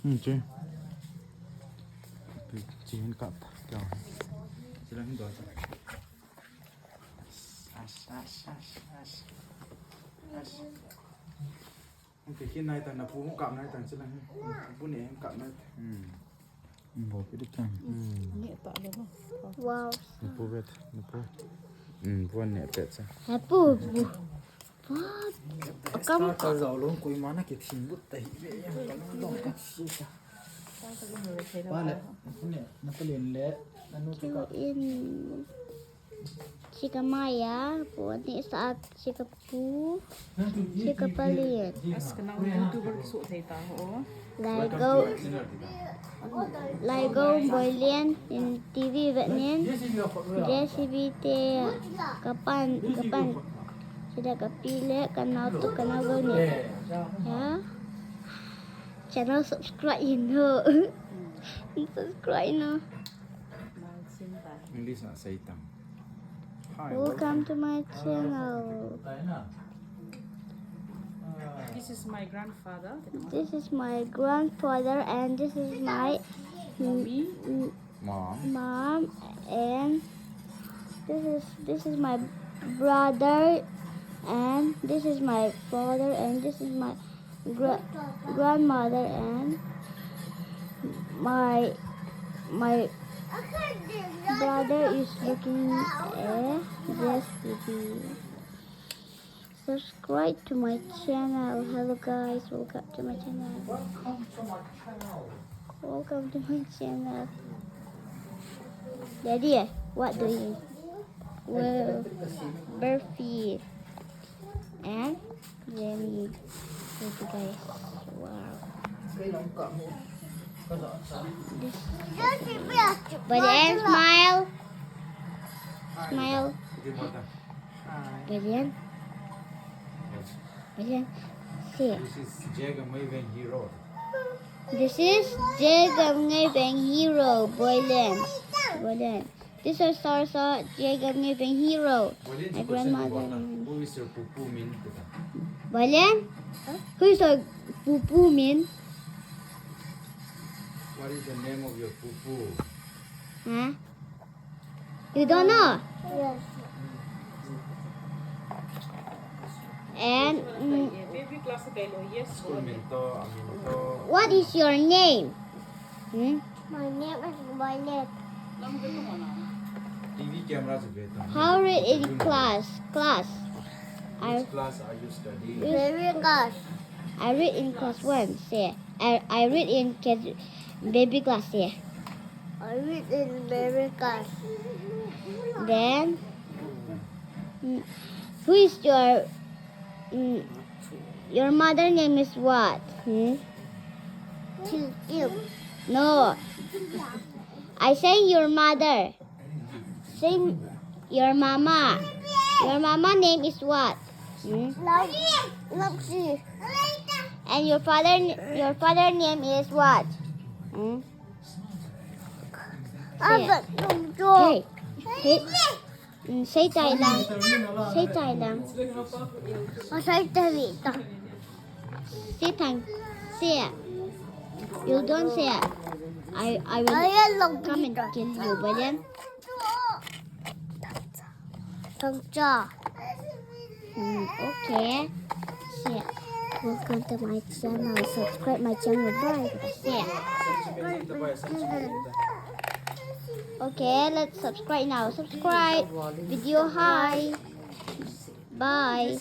Chứ chỉ hình cặp kiểu chỉ là hình đó thôi. Cái kia này tận là phú không cặp này tận chỉ là phú này không cặp này. Bộ cái đứt chân. Wow. Nó phú vết, nó phú. Phú anh nè pet sao? Hapu. Có tao giàu luôn cuối má nó cái thìn bút tẩy vậy em nó đông các xí sao? Ba lệ, nó có liền lệ, nó nuôi cái cọt. Chika Maya, buat ni saat chika pu, chika palian. Lego boilian in TV vậy nên recipe te kapan sudah kepilih kanal tu kanal gini ya. Channel subscribe nữa. Subscribe nữa. English là say tăng. Welcome to my channel. This is my grandfather. This is my grandfather and this is my mom and this is my brother and this is my father and this is my grandmother and my brother is looking at this TV. Subscribe to my channel. Hello guys, welcome to my channel. Welcome to my channel. Daddy, what do you? Well, Burfie and Jamie. Thank you guys. Wow. But then smile. Smile. But then. See. This is Jagam Ngay Hero. Boylen. This is Sarsa Jagam Ngay Hero. My grandmother. Who is your pupu mean? Boylen? Who is your pupu mean? What is the name of your pupu? Huh? You don't know? Yes. And School minto, aminto. what is your name? My name is Violet. TV camera se beta. How read in class? Which class are you studying? Very good. I read in class 1. Say. I read in baby class. Say. I read in very good. Then, who is your mother name is what? You. No. I say your mother. Say your mama. Your mama name is what? Love you. And your father name is what? Abba, Hey. Say Thai lang. Say Thai lang. Masay tawita. Say Thai. Say it. You don't say it. I will Ayan lang come and kill you. But then, Tagja. okay. Say it. Welcome to my channel. Subscribe my channel. Bye. Say it. Okay, let's subscribe now. Subscribe. Video hi. Bye.